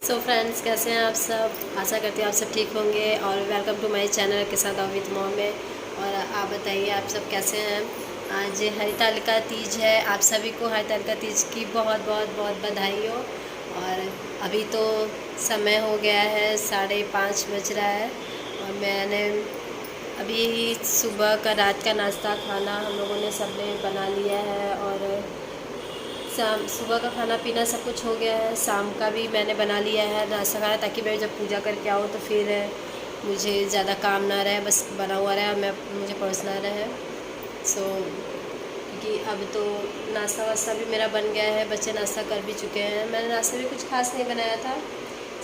So friends, कैसे हैं आप सब। आशा करती हूँ आप सब ठीक होंगे और वेलकम टू माय चैनल के साथ विद मॉम में। और आप बताइए आप सब कैसे हैं। आज हरितालिका तीज है, आप सभी को हरितालिका तीज की बहुत बहुत बहुत बधाई हो। और अभी तो समय हो गया है, 5:30 बज रहा है और मैंने अभी सुबह का रात का नाश्ता खाना हम लोगों ने सबने बना लिया है। और शाम सुबह का खाना पीना सब कुछ हो गया है, शाम का भी मैंने बना लिया है नाश्ता खाना, ताकि मैं जब पूजा करके आऊँ तो फिर मुझे ज़्यादा काम ना रहे, बस बना हुआ रहे और मुझे परोसना रहे। सो क्योंकि अब तो नाश्ता वास्ता भी मेरा बन गया है, बच्चे नाश्ता कर भी चुके हैं। मैंने नाश्ते में कुछ खास नहीं बनाया था,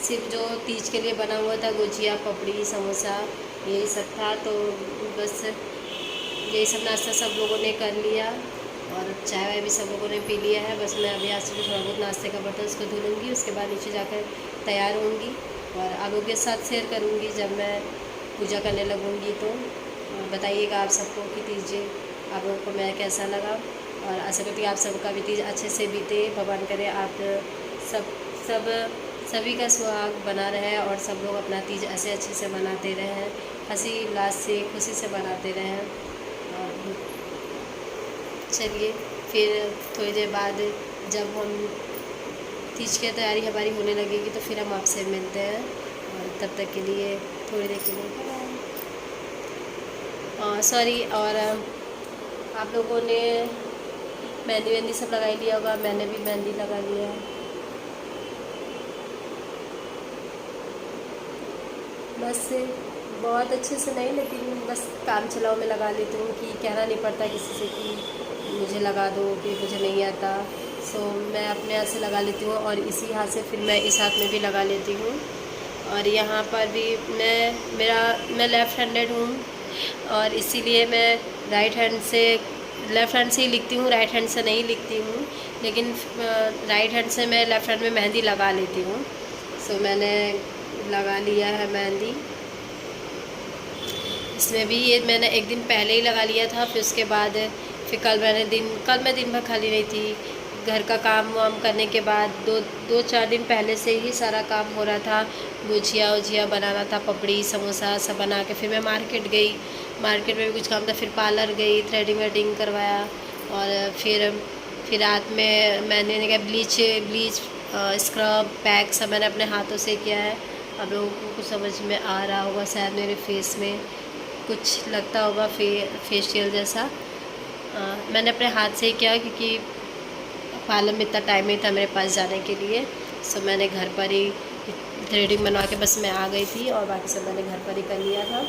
सिर्फ जो तीज के लिए बना हुआ था गुजिया पपड़ी समोसा यही सब था। तो बस यही सब नाश्ता सब लोगों ने कर लिया और चाय वाय भी सब लोगों ने पी लिया है। बस मैं अभी आज से थोड़ा बहुत नाश्ते का बर्तन उसको धो लूँगी, उसके बाद नीचे जाकर तैयार होंगी और आप लोगों के साथ शेयर करूँगी जब मैं पूजा करने लगूँगी। तो बताइएगा आप सबको कि तीज आप लोगों को मैं कैसा लगा। और आशा करती हूँ आप सबका भी तीज अच्छे से बीते, भगवान करे आप सब सब सभी का सुहाग बना रहे और सब लोग अपना तीज ऐसे अच्छे से मनाते रहें, हंसी उल्लास से खुशी से मनाते रहें। और चलिए फिर थोड़ी देर बाद जब हम तीज की तैयारी हमारी होने लगेगी तो फिर हम आपसे मिलते हैं। और तब तक के लिए थोड़ी देर के लिए सॉरी। और आप लोगों ने मेहंदी वेंदी सब लगाई लिया होगा, मैंने भी मेहंदी लगा लिया है। बस बहुत अच्छे से नहीं, लेकिन बस काम चलाओ में लगा लेती हूँ कि कहना नहीं पड़ता किसी से कि मुझे लगा दो, कि मुझे नहीं आता। सो मैं अपने हाथ से लगा लेती हूँ और इसी हाथ से फिर मैं इस हाथ में भी लगा लेती हूँ। और यहाँ पर भी मैं लेफ़्ट हैंडेड हूँ और इसीलिए मैं लेफ़्ट हैंड से ही लिखती हूँ, राइट हैंड से नहीं लिखती हूँ। लेकिन राइट हैंड से मैं लेफ़्ट हैंड में मेहंदी लगा लेती हूँ। सो मैंने लगा लिया है मेहंदी। इसमें भी ये मैंने एक दिन पहले ही लगा लिया था, फिर उसके बाद फिर कल मैं दिन भर खाली नहीं थी। घर का काम वाम करने के बाद दो चार दिन पहले से ही सारा काम हो रहा था। गुजिया उजिया बनाना था, पपड़ी समोसा सब बना के फिर मैं मार्केट गई। मार्केट में भी कुछ काम था, फिर पार्लर गई, थ्रेडिंग वेडिंग करवाया। और फिर रात में मैंने क्या ब्लीच स्क्रब पैक सब मैंने अपने हाथों से किया है। आप लोगों को कुछ समझ में आ रहा होगा शायद, मेरे फेस में कुछ लगता होगा फेशियल जैसा। मैंने अपने हाथ से ही किया क्योंकि पार्लर में इतना टाइम नहीं था मेरे पास जाने के लिए। सो मैंने घर पर ही थ्रेडिंग बनवा के बस मैं आ गई थी और बाकी सब मैंने घर पर ही कर लिया था।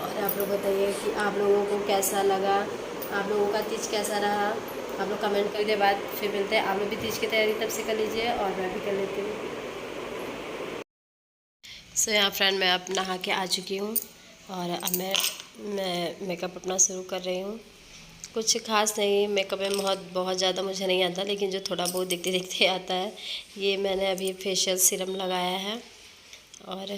और आप लोग बताइए कि आप लोगों को कैसा लगा, आप लोगों का तीज कैसा रहा। आप लोग कमेंट करने के बाद फिर मिलते हैं। आप लोग भी तीज की तैयारी तब से कर लीजिए और मैं भी कर लेती हूँ। सो यहाँ फ्रेंड मैं अब नहा के आ चुकी हूँ और अब मैं मेकअप अपना शुरू कर रही हूँ। कुछ खास नहीं, मेकअप में बहुत ज़्यादा मुझे नहीं आता, लेकिन जो थोड़ा बहुत देखते देखते आता है। ये मैंने अभी फेशियल सीरम लगाया है और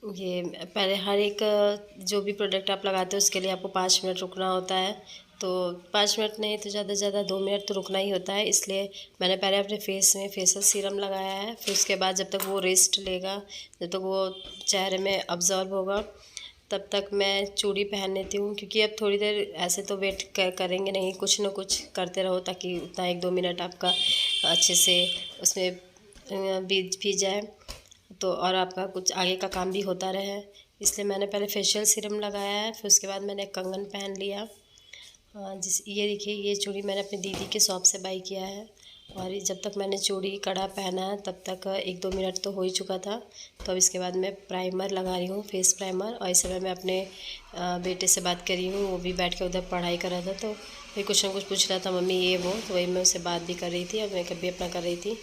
ये पहले हर एक जो भी प्रोडक्ट आप लगाते हो उसके लिए आपको 5 मिनट रुकना होता है। तो 5 मिनट नहीं तो ज़्यादा से ज़्यादा 2 मिनट तो रुकना ही होता है। इसलिए मैंने पहले अपने फेस में फेशियल सीरम लगाया है, फिर उसके बाद जब तक वो रेस्ट लेगा, जब तक वो चेहरे में अब्जॉर्ब होगा, तब तक मैं चूड़ी पहन लेती हूँ। क्योंकि अब थोड़ी देर ऐसे तो वेट करेंगे नहीं, कुछ ना कुछ करते रहो ताकि उतना 1-2 मिनट आपका अच्छे से उसमें बीत भी जाए, तो और आपका कुछ आगे का काम भी होता रहे। इसलिए मैंने पहले फेशियल सीरम लगाया है, फिर उसके बाद मैंने कंगन पहन लिया। ये देखिए, ये चूड़ी मैंने अपनी दीदी के शॉप से बाई किया है। और जब तक मैंने चूड़ी कड़ा पहना है तब तक 1-2 मिनट तो हो ही चुका था। तो अब इसके बाद मैं प्राइमर लगा रही हूँ, फेस प्राइमर। और इस समय मैं अपने बेटे से बात कर रही हूँ, वो भी बैठ के उधर पढ़ाई कर रहा था, तो फिर कुछ ना कुछ पूछ रहा था मम्मी ये वो, तो वही मैं उससे बात भी कर रही थी और मेकअप भी अपना कर रही थी।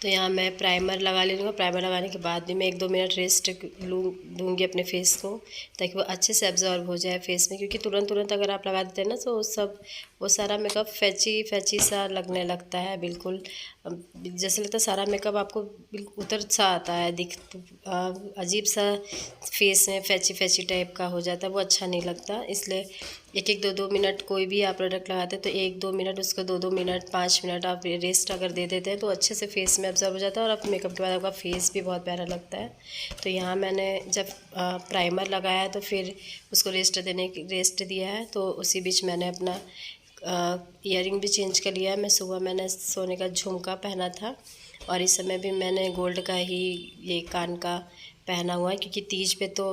तो यहाँ मैं प्राइमर लगा ले लूँगा। प्राइमर लगाने के बाद भी मैं 1-2 मिनट रेस्ट दूँगी अपने फेस को, ताकि वो अच्छे से एब्जॉर्ब हो जाए फेस में। क्योंकि तुरंत तुरंत अगर आप लगा देते हैं ना तो सब वो सारा मेकअप फैची फैची सा लगने लगता है, बिल्कुल जैसे लगता है सारा मेकअप आपको बिल्कुल उतर सा आता है, अजीब सा फेस में फैची फैची टाइप का हो जाता है, वो अच्छा नहीं लगता। इसलिए 1-2 मिनट कोई भी आप प्रोडक्ट लगाते हैं तो 1-2 मिनट उसको 2-2 मिनट 5 मिनट आप रेस्ट अगर दे देते हैं तो अच्छे से फेस में अब्जॉर्ब हो जाता है और आप मेकअप के बाद आपका फेस भी बहुत प्यारा लगता है। तो यहाँ मैंने जब प्राइमर लगाया तो फिर उसको रेस्ट दिया है, तो उसी बीच मैंने अपना ईयरिंग भी चेंज कर लिया है। मैं सुबह मैंने सोने का झुमका पहना था और इस समय भी मैंने गोल्ड का ही ये कान का पहना हुआ है, क्योंकि तीज पे तो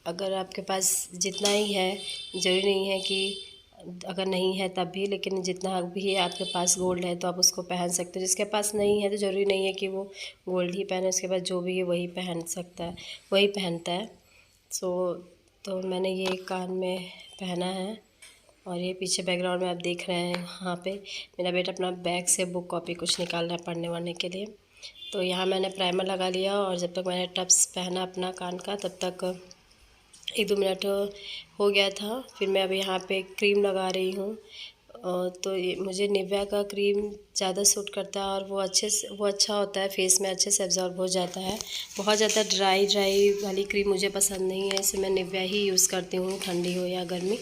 अगर आपके पास जितना ही है, ज़रूरी नहीं है कि अगर नहीं है तब भी, लेकिन जितना भी आपके पास गोल्ड है तो आप उसको पहन सकते हो। जिसके पास नहीं है तो ज़रूरी नहीं है कि वो गोल्ड ही पहने, उसके पास जो भी है वही पहन सकता है, वही पहनता है। तो मैंने ये कान में पहना है और ये पीछे बैकग्राउंड में आप देख रहे हैं, यहाँ पे मेरा बेटा अपना बैग से बुक कॉपी कुछ निकाल रहा है पढ़ने वढ़ने के लिए। तो यहाँ मैंने प्राइमर लगा लिया और जब तक मैंने टप्स पहना अपना कान का तब तक 1-2 मिनट हो गया था। फिर मैं अब यहाँ पे क्रीम लगा रही हूँ। तो ये मुझे निविया का क्रीम ज़्यादा सूट करता है और वो अच्छा होता है, फेस में अच्छे से एब्जॉर्ब हो जाता है। बहुत ज़्यादा ड्राई वाली क्रीम मुझे पसंद नहीं है, इसलिए मैं निविया ही यूज़ करती हूँ, ठंडी हो या गर्मी।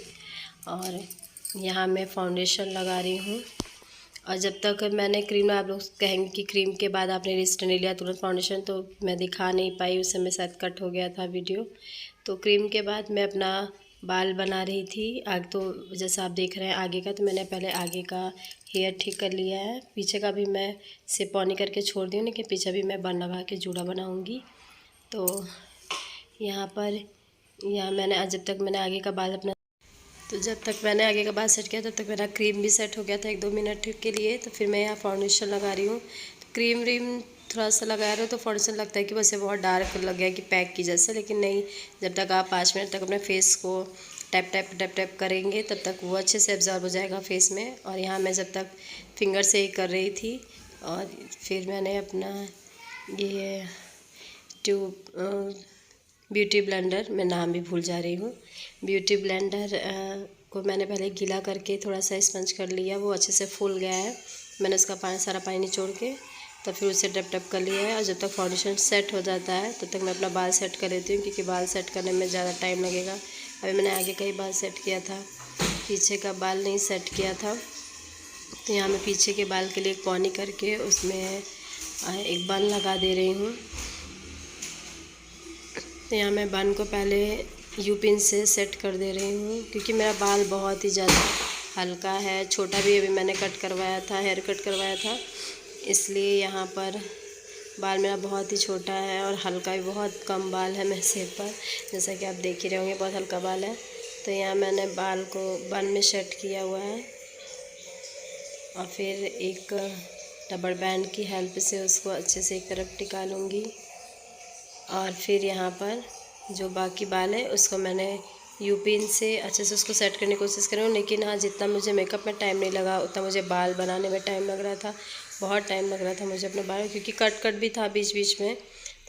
और यहाँ मैं फाउंडेशन लगा रही हूँ और जब तक मैंने क्रीम, आप लोग कहेंगे कि क्रीम के बाद आपने रेस्ट नहीं लिया तुरंत फाउंडेशन, तो मैं दिखा नहीं पाई, उस समय शायद कट हो गया था वीडियो। तो क्रीम के बाद मैं अपना बाल बना रही थी। आगे तो जैसा आप देख रहे हैं आगे का, तो मैंने पहले आगे का हेयर ठीक कर लिया है, पीछे का भी मैं सिर्फ पॉनी करके छोड़ दी हूँ, लेकिन पीछे भी मैं बन लगा के जूड़ा बनाऊँगी। तो यहाँ मैंने जब तक मैंने आगे का बाल अपना जब तक मैंने आगे का बाल सेट किया तब तक मेरा क्रीम भी सेट हो गया था 1-2 मिनट के लिए। तो फिर मैं यहाँ फाउंडेशन लगा रही हूँ। तो क्रीम थोड़ा सा लगा रहे हो तो फाउंडेशन लगता है कि वैसे बहुत डार्क लग गया कि पैक की जैसे, लेकिन नहीं, जब तक आप 5 मिनट तक अपने फेस को टैप टैप टैप टैप करेंगे तब तक वो अच्छे से एब्जॉर्ब हो जाएगा फेस में। और यहाँ मैं जब तक फिंगर से ही कर रही थी और फिर मैंने अपना ये ट्यूब ब्यूटी ब्लेंडर, मैं नाम भी भूल जा रही हूँ, ब्यूटी ब्लेंडर को मैंने पहले गीला करके थोड़ा सा स्पंज कर लिया, वो अच्छे से फूल गया है। मैंने उसका सारा पानी निचोड़ के तब फिर उसे डब डब कर लिया है। और जब तक फाउंडेशन सेट हो जाता है तब तक मैं अपना बाल सेट कर लेती हूँ, क्योंकि बाल सेट करने में ज़्यादा टाइम लगेगा। अभी मैंने आगे का ही बाल सेट किया था, पीछे का बाल नहीं सेट किया था। तो यहाँ मैं पीछे के बाल के लिए एक पॉनी करके उसमें एक बन लगा दे रही हूँ। तो यहाँ मैं बन को पहले यू पिन से सेट कर दे रही हूँ, क्योंकि मेरा बाल बहुत ही ज़्यादा हल्का है, छोटा भी अभी मैंने कट करवाया था, हेयर कट करवाया था, इसलिए यहाँ पर बाल मेरा बहुत ही छोटा है और हल्का भी, बहुत कम बाल है मेरे सिर पर, जैसा कि आप देख ही रहे होंगे बहुत हल्का बाल है। तो यहाँ मैंने बाल को बन में सेट किया हुआ है और फिर एक रबड़ बैंड की हेल्प से उसको अच्छे से एक तरफ टिका लूँगी। और फिर यहाँ पर जो बाकी बाल है उसको मैंने यू पिन से अच्छे से उसको सेट करने की कोशिश कर रही हूँ। लेकिन हाँ, जितना मुझे मेकअप में टाइम नहीं लगा उतना मुझे बाल बनाने में टाइम लग रहा था, बहुत टाइम लग रहा था मुझे अपने बाल, क्योंकि कट भी था बीच बीच में,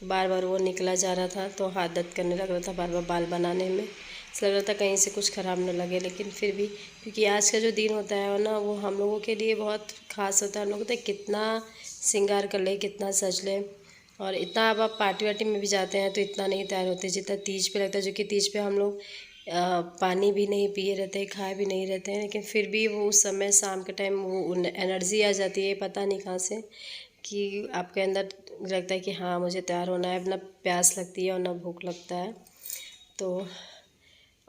तो बार बार वो निकला जा रहा था, तो हाथ दर्द करने लग रहा था बार बार बाल बनाने में। ऐसा लग रहा था कहीं से कुछ ख़राब न लगे, लेकिन फिर भी क्योंकि आज का जो दिन होता है ना वो हम लोगों के लिए बहुत ख़ास होता है। हम लोग होता है कितना श्रृंगार कर ले, कितना सज ले, और इतना अब आप पार्टी वार्टी में भी जाते हैं तो इतना नहीं तैयार होते जितना तीज पे लगता है, जो कि तीज पे हम लोग पानी भी नहीं पिए रहते हैं, खाए भी नहीं रहते हैं, लेकिन फिर भी वो उस समय शाम के टाइम वो एनर्जी आ जाती है, पता नहीं कहाँ से, कि आपके अंदर लगता है कि हाँ मुझे तैयार होना है, ना प्यास लगती है और ना भूख लगता है। तो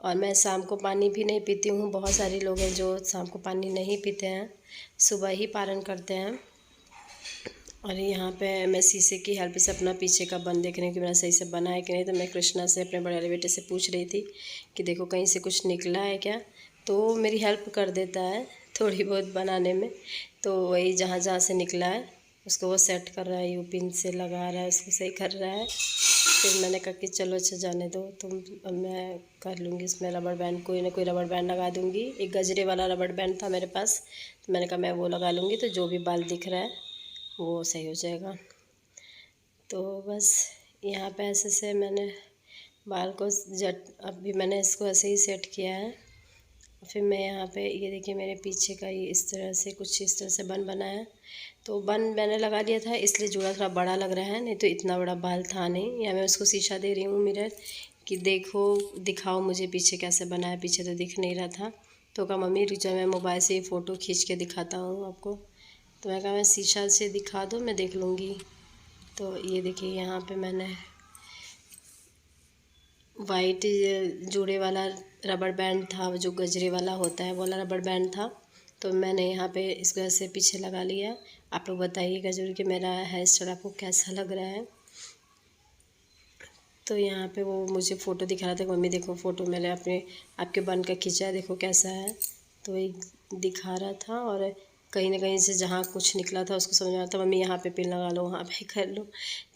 और मैं शाम को पानी भी नहीं पीती हूँ, बहुत सारे लोग हैं जो शाम को पानी नहीं पीते हैं, सुबह ही पारण करते हैं। और यहाँ पे मैं शीशे की हेल्प से अपना पीछे का बन देख रही हूँ कि मेरा सही से बना है कि नहीं। तो मैं कृष्णा से, अपने बड़े वाले बेटे से पूछ रही थी कि देखो कहीं से कुछ निकला है क्या, तो वो मेरी हेल्प कर देता है थोड़ी बहुत बनाने में। तो वही जहाँ जहाँ से निकला है उसको वो सेट कर रहा है, यू पिन से लगा रहा है, उसको सही कर रहा है। फिर मैंने कहा कि चलो अच्छा जाने दो, तुम मैं कर लूँगी इसमें रबड़ बैंड, कोई ना कोई रबड़ बैंड लगा दूँगी। एक गजरे वाला रबड़ बैंड था मेरे पास, तो मैंने कहा मैं वो लगा लूँगी, तो जो भी बाल दिख रहा है वो सही हो जाएगा। तो बस यहाँ पे ऐसे से मैंने बाल को अभी मैंने इसको ऐसे ही सेट किया है। फिर मैं यहाँ पे ये देखिए मेरे पीछे का ये इस तरह से कुछ इस तरह से बन बना है। तो बन मैंने लगा लिया था इसलिए जूड़ा थोड़ा बड़ा लग रहा है, नहीं तो इतना बड़ा बाल था नहीं। या मैं उसको शीशा दे रही हूँ मिरर कि देखो दिखाओ मुझे पीछे कैसे बना है, पीछे तो दिख नहीं रहा था। तो कहा मम्मी रुक जा मैं मोबाइल से ही फ़ोटो खींच के दिखाता हूँ आपको। तो मैं कहा मैं शीशा से दिखा दो मैं देख लूँगी। तो ये देखिए यहाँ पे मैंने वाइट जूड़े वाला रबड़ बैंड था, जो गजरे वाला होता है वो वाला रबड़ बैंड था। तो मैंने यहाँ पे इस वजह से पीछे लगा लिया। आप लोग बताइएगा ज़रूर कि मेरा हेयर स्टाइल आपको कैसा लग रहा है। तो यहाँ पे वो मुझे फ़ोटो दिखा रहा था, मम्मी देखो फ़ोटो मैंने अपने आपके बन का खींचा है, देखो कैसा है। तो एक दिखा रहा था और कहीं ना कहीं से जहाँ कुछ निकला था उसको समझ में आता, मम्मी यहाँ पे पिन लगा लो, वहाँ पे कर लो।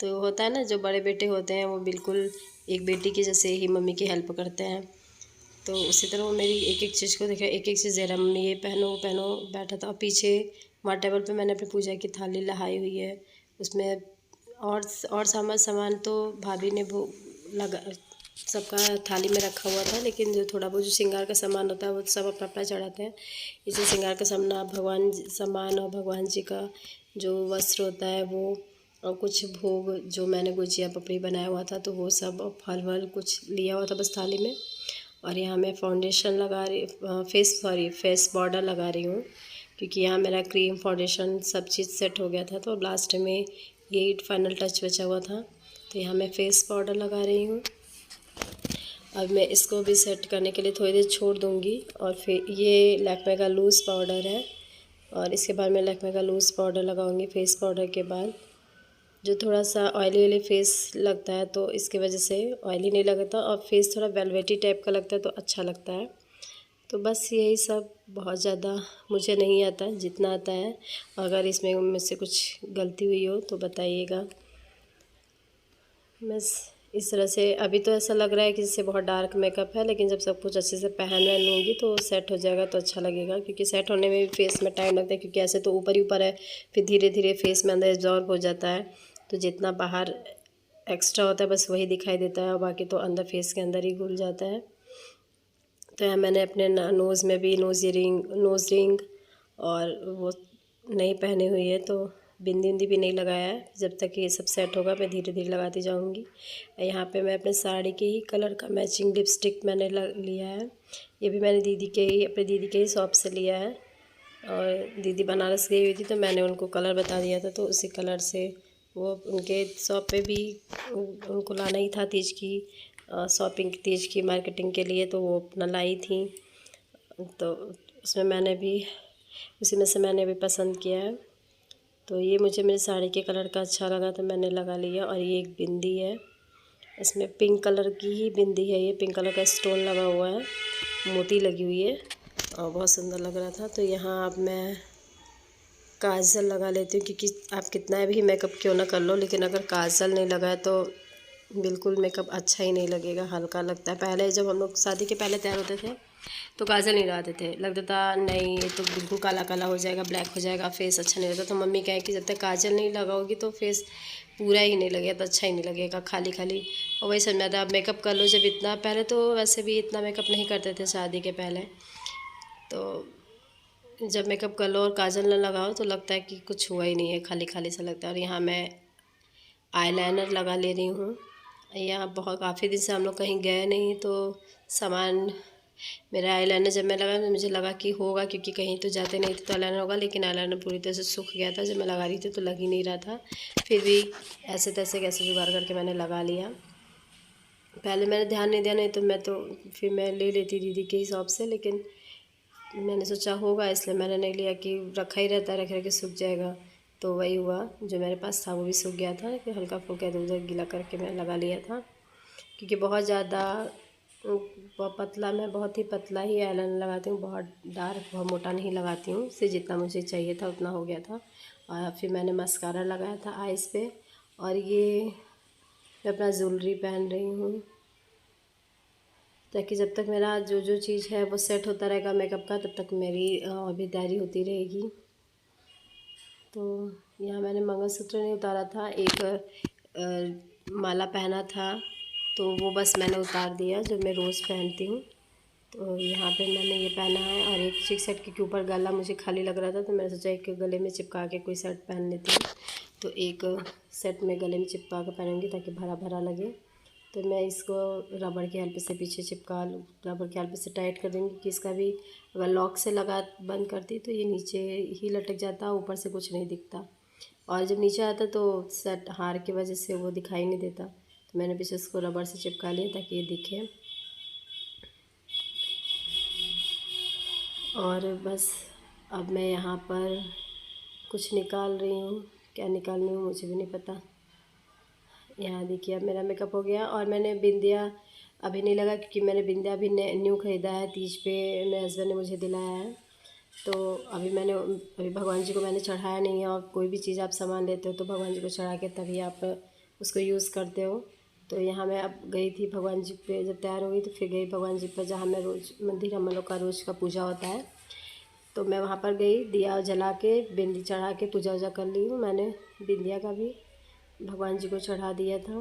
तो होता है ना जो बड़े बेटे होते हैं वो बिल्कुल एक बेटी की जैसे ही मम्मी की हेल्प करते हैं। तो उसी तरह वो मेरी एक एक चीज़ को देखा, एक एक चीज़ दे रहा, मम्मी ये पहनो वो पहनो बैठा था। और पीछे वहाँ टेबल पे मैंने अपनी पूजा की थाली लहाई हुई है, उसमें और सामान तो भाभी ने वो लगा सबका थाली में रखा हुआ था। लेकिन जो थोड़ा बहुत जो श्रृंगार का सामान होता है वो सब अपना अपना चढ़ाते हैं। इसे श्रृंगार का सामान और भगवान जी का जो वस्त्र होता है वो, और कुछ भोग जो मैंने गुजिया पपड़ी बनाया हुआ था तो वो सब, और फल वल कुछ लिया हुआ था बस थाली में। और यहाँ मैं फाउंडेशन लगा रही फेस बॉर्डर लगा रही हूँ, क्योंकि यहाँ मेरा क्रीम फाउंडेशन सब चीज़ सेट हो गया था। तो लास्ट में ये फाइनल टच बचा हुआ था। तो यहाँ मैं फेस पाउडर लगा रही हूँ। अब मैं इसको भी सेट करने के लिए थोड़ी देर छोड़ दूँगी। और फिर ये लैक्मे का लूज़ पाउडर है, और इसके बाद मैं लैक्मे का लूज़ पाउडर लगाऊंगी। फेस पाउडर के बाद जो थोड़ा सा ऑयली फेस लगता है तो इसकी वजह से ऑयली नहीं लगता, और फेस थोड़ा वेलवेटी टाइप का लगता है तो अच्छा लगता है। तो बस यही सब, बहुत ज़्यादा मुझे नहीं आता, जितना आता है। अगर इसमें मुझसे कुछ गलती हुई हो तो बताइएगा। बस इस तरह से अभी तो ऐसा लग रहा है कि जैसे बहुत डार्क मेकअप है, लेकिन जब सब कुछ अच्छे से पहन वहन लूँगी तो सेट हो जाएगा तो अच्छा लगेगा। क्योंकि सेट होने में भी फेस में टाइम लगता है, क्योंकि ऐसे तो ऊपर ही ऊपर है, फिर धीरे धीरे फेस में अंदर एब्जॉर्ब हो जाता है। तो जितना बाहर एक्स्ट्रा होता है बस वही दिखाई देता है, और बाकी तो अंदर फेस के अंदर ही घुल जाता है। तो यहाँ मैंने अपने नोज़ में भी नोज़ रिंग और वो नहीं पहनी हुई है, तो बिंदी उंदी भी नहीं लगाया है। जब तक ये सब सेट होगा मैं धीरे धीरे लगाती जाऊंगी। यहाँ पे मैं अपने साड़ी के ही कलर का मैचिंग लिपस्टिक मैंने लिया है। ये भी मैंने अपने दीदी के ही शॉप से लिया है। और दीदी बनारस गई हुई थी तो मैंने उनको कलर बता दिया था, तो उसी कलर से वो उनके शॉप पे भी उनको लाना ही था तीज की शॉपिंग, तीज की मार्केटिंग के लिए, तो वो अपना लाई थी। तो उसमें मैंने भी उसी में से मैंने भी पसंद किया है। तो ये मुझे मेरी साड़ी के कलर का अच्छा लगा तो मैंने लगा लिया। और ये एक बिंदी है, इसमें पिंक कलर की ही बिंदी है, ये पिंक कलर का स्टोन लगा हुआ है, मोती लगी हुई है और बहुत सुंदर लग रहा था। तो यहाँ अब मैं काजल लगा लेती हूँ, क्योंकि आप कितना भी मेकअप क्यों ना कर लो, लेकिन अगर काजल नहीं लगाए तो बिल्कुल मेकअप अच्छा ही नहीं लगेगा, हल्का लगता है। पहले जब हम लोग शादी के पहले तैयार होते थे तो काजल नहीं लगाते थे, लगता था नहीं ये तो बिल्कुल काला काला हो जाएगा, ब्लैक हो जाएगा, फेस अच्छा नहीं लगता। तो मम्मी कहे कि जब तक काजल नहीं लगाओगी तो फेस पूरा ही नहीं लगेगा, तो अच्छा ही नहीं लगेगा, खाली खाली। और वही समझ में आता है, आप मेकअप कर लो जब इतना, पहले तो वैसे भी इतना मेकअप नहीं करते थे शादी के पहले, तो जब मेकअप कर लो और काजल न लगाओ तो लगता है कि कुछ हुआ ही नहीं है, खाली खाली सा लगता है। और यहाँ मैं आईलाइनर लगा ले रही हूँ। यहाँ बहुत काफ़ी दिन से हम लोग कहीं गए नहीं, तो सामान मेरा आईलाइनर जब मैं लगा तो मुझे लगा कि होगा, क्योंकि कहीं तो जाते नहीं थे तो आईलाइनर होगा, लेकिन आईलाइनर पूरी तरह से सूख गया था। जब मैं लगा रही थी तो लग ही नहीं रहा था, फिर भी ऐसे तैसे कैसे जुगाड़ करके मैंने लगा लिया। पहले मैंने ध्यान नहीं दिया, नहीं तो फिर मैं ले लेती दीदी के हिसाब से, लेकिन मैंने सोचा होगा इसलिए मैंने नहीं लिया कि रखा ही रहता है, रख रख के सूख जाएगा। तो वही हुआ, जो मेरे पास था वो भी सूख गया था, कि हल्का फुल्का इधर उधर गीला करके मैं लगा लिया था। क्योंकि बहुत ज़्यादा पतला, मैं बहुत ही पतला ही आईलाइनर लगाती हूँ, बहुत डार्क बहुत मोटा नहीं लगाती हूँ, इससे जितना मुझे चाहिए था उतना हो गया था। और फिर मैंने मस्कारा लगाया था आइज़ पे, और ये मैं अपना ज्वेलरी पहन रही हूँ, ताकि जब तक मेरा जो जो चीज़ है वो सेट होता रहेगा मेकअप का, तब तक मेरी भी तैयारी होती रहेगी। तो यहाँ मैंने मंगलसूत्र नहीं उतारा था, एक माला पहना था तो वो बस मैंने उतार दिया, जो मैं रोज़ पहनती हूँ। तो यहाँ पे मैंने ये पहना है, और एक चिक शर्ट के ऊपर गला मुझे खाली लग रहा था, तो मैंने सोचा एक गले में चिपका के कोई शर्ट पहन लेती हूँ। तो एक सेट में गले में चिपका के पहनूँगी ताकि भरा भरा लगे। तो मैं इसको रबड़ की हेल्प से पीछे चिपका लूँ, रबड़ की हेल्प से टाइट कर दूँगी कि इसका भी अगर लॉक से लगा बंद करती तो ये नीचे ही लटक जाता, ऊपर से कुछ नहीं दिखता, और जब नीचे आता तो सेट हार की वजह से वो दिखाई नहीं देता। तो मैंने पीछे इसको रबड़ से चिपका लिया ताकि ये दिखे। और बस अब मैं यहाँ पर कुछ निकाल रही हूँ, क्या निकाल रही हूँ मुझे भी नहीं पता। यहाँ देखिए अब मेरा मेकअप हो गया, और मैंने बिंदिया अभी नहीं लगा क्योंकि मैंने बिंदिया अभी न्यू ख़रीदा है, तीज पे मेरे हस्बैंड ने मुझे दिलाया है। तो अभी भगवान जी को मैंने चढ़ाया नहीं है, और कोई भी चीज़ आप सामान लेते हो तो भगवान जी को चढ़ा के तभी आप उसको यूज़ करते हो। तो यहाँ मैं अब गई थी भगवान जी पे, जब तैयार हो गई तो फिर गई भगवान जी पर, जहाँ मैं रोज़ मंदिर हम लोग का रोज़ का पूजा होता है। तो मैं वहाँ पर गई, दिया जला के बिंदी चढ़ा के पूजा वूजा कर ली हूँ। मैंने बिंदिया का भी भगवान जी को चढ़ा दिया था,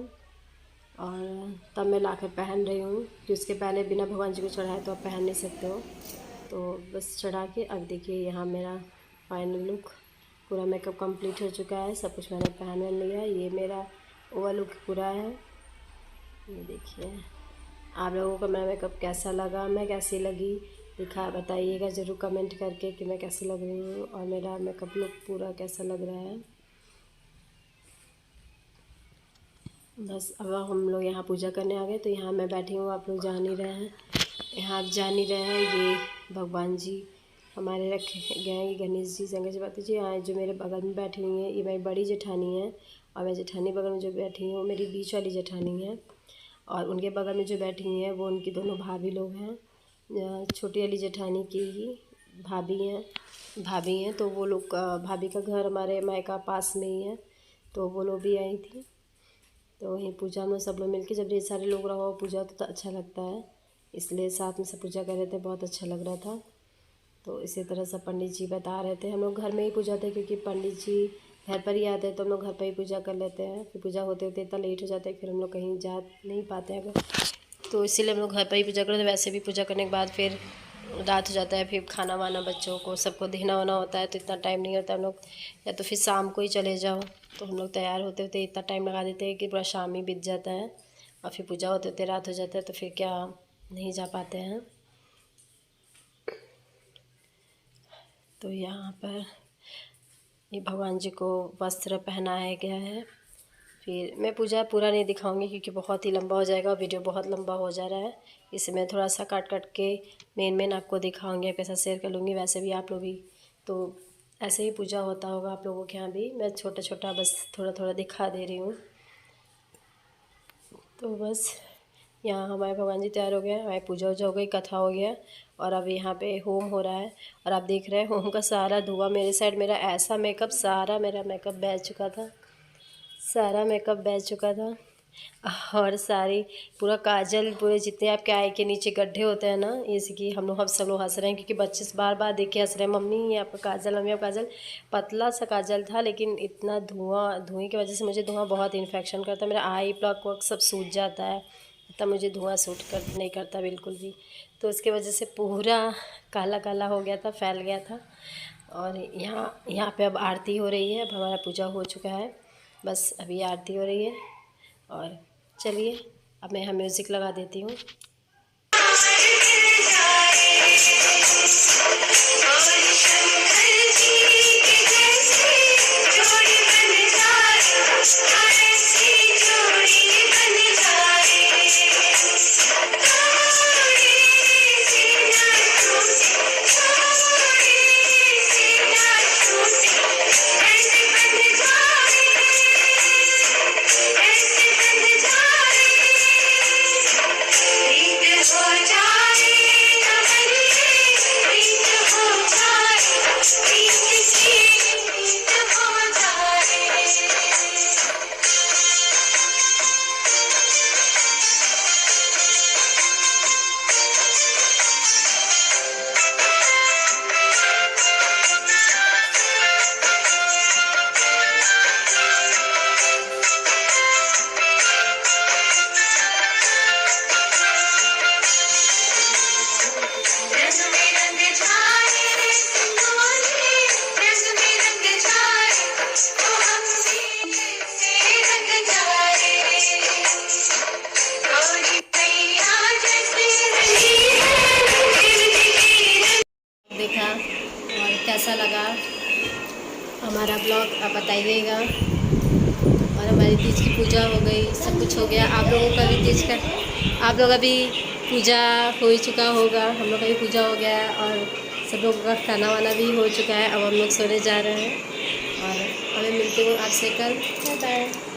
और तब मैं लाकर पहन रही हूँ कि उसके पहले बिना भगवान जी को चढ़ाए तो आप पहन नहीं सकते हो। तो बस चढ़ा के अब देखिए यहाँ मेरा फाइनल लुक, पूरा मेकअप कंप्लीट हो चुका है, सब कुछ मैंने पहन लिया है। ये मेरा ओवर लुक पूरा है, ये देखिए। आप लोगों को मेरा मेकअप कैसा लगा, मैं कैसी लगी दिखा बताइएगा ज़रूर कमेंट करके कि मैं कैसी लग रही हूँ, और मेरा मेकअप लुक पूरा कैसा लग रहा है। बस अब हम लोग यहाँ पूजा करने आ गए, तो यहाँ मैं बैठी हूँ, आप लोग जान ही रहे हैं, यहाँ आप जान ही रहे हैं। ये भगवान जी हमारे रखे गए हैं, ये गणेश जी, शंकर जी, पार्वती जी। यहाँ जो मेरे बगल में बैठी हुई हैं ये मेरी बड़ी जेठानी है, और मैं जेठानी बगल में जो बैठी हूँ मेरी बीच वाली जेठानी है, और उनके बगल में जो बैठी हुई हैं वो उनकी दोनों भाभी लोग हैं। छोटी वाली जेठानी की ही भाभी हैं, तो वो लोग भाभी का घर हमारे मायका पास में ही है, तो वो लोग भी आई थी। तो वहीं पूजा में सब लोग मिलके, जब ढेर सारे लोग रहो पूजा तो अच्छा लगता है, इसलिए साथ में सब पूजा कर रहे थे, बहुत अच्छा लग रहा था। तो इसी तरह से पंडित जी बता रहे थे, हम लोग घर में ही पूजा थे क्योंकि पंडित जी घर पर ही आते हैं, तो हम लोग घर पर ही पूजा कर लेते हैं। फिर पूजा होते होते इतना लेट हो जाता है, फिर हम लोग कहीं जा नहीं पाते हैं, तो इसीलिए हम लोग घर पर ही पूजा करते हैं। वैसे भी पूजा करने के बाद फिर रात हो जाता है, फिर खाना वाना बच्चों को सबको देना वाना होता है, तो इतना टाइम नहीं होता। हम लोग या तो फिर शाम को ही चले जाओ, तो हम लोग तैयार होते होते इतना टाइम लगा देते हैं कि पूरा शाम ही बीत जाता है, और फिर पूजा होते होते रात हो जाता है, तो फिर क्या नहीं जा पाते हैं। तो यहाँ पर ये भगवान जी को वस्त्र पहनाया गया है। फिर मैं पूजा पूरा नहीं दिखाऊंगी क्योंकि बहुत ही लंबा हो जाएगा, वीडियो बहुत लंबा हो जा रहा है, इसमें थोड़ा सा काट काट के मेन आपको दिखाऊंगी, आपके साथ शेयर कर लूँगी। वैसे भी आप लोग भी तो ऐसे ही पूजा होता होगा आप लोगों के यहाँ भी, मैं छोटा छोटा बस थोड़ा थोड़ा दिखा दे रही हूँ। तो बस यहाँ हमारे भगवान जी तैयार हो गए, हमारी पूजा वूजा हो गई, कथा हो गया, और अब यहाँ पे होम हो रहा है, और आप देख रहे हैं होम का सारा धुआं मेरे साइड, मेरा ऐसा मेकअप, सारा मेरा मेकअप बह चुका था, सारा मेकअप बह चुका था, और सारी पूरा काजल, पूरे जितने आपके आई के नीचे गड्ढे होते हैं ना, जैसे कि हम लोग सब लोग हंस रहे हैं क्योंकि बच्चे बार बार देख के हंस रहे हैं, मम्मी ये आपका काजल, मम्मी आपका काजल। पतला सा काजल था, लेकिन इतना धुएँ की वजह से मुझे धुआं बहुत इन्फेक्शन करता है, मेरा आई प्लग वग सब सूज जाता है, तब मुझे धुआं सूट नहीं करता बिल्कुल भी। तो उसकी वजह से पूरा काला काला हो गया था, फैल गया था। और यहाँ पे अब आरती हो रही है, अब हमारा पूजा हो चुका है, बस अभी आरती हो रही है। और चलिए अब मैं यहाँ म्यूज़िक लगा देती हूँ। बताइएगा। और हमारी तीज की पूजा हो गई, सब कुछ हो गया। आप लोगों का भी तीज का, आप लोग अभी पूजा हो ही चुका होगा, हम लोग का भी पूजा हो गया है और सब लोगों का खाना वाना भी हो चुका है। अब हम लोग सोने जा रहे हैं और हमें मिलते हैं आपसे कल। Bye bye.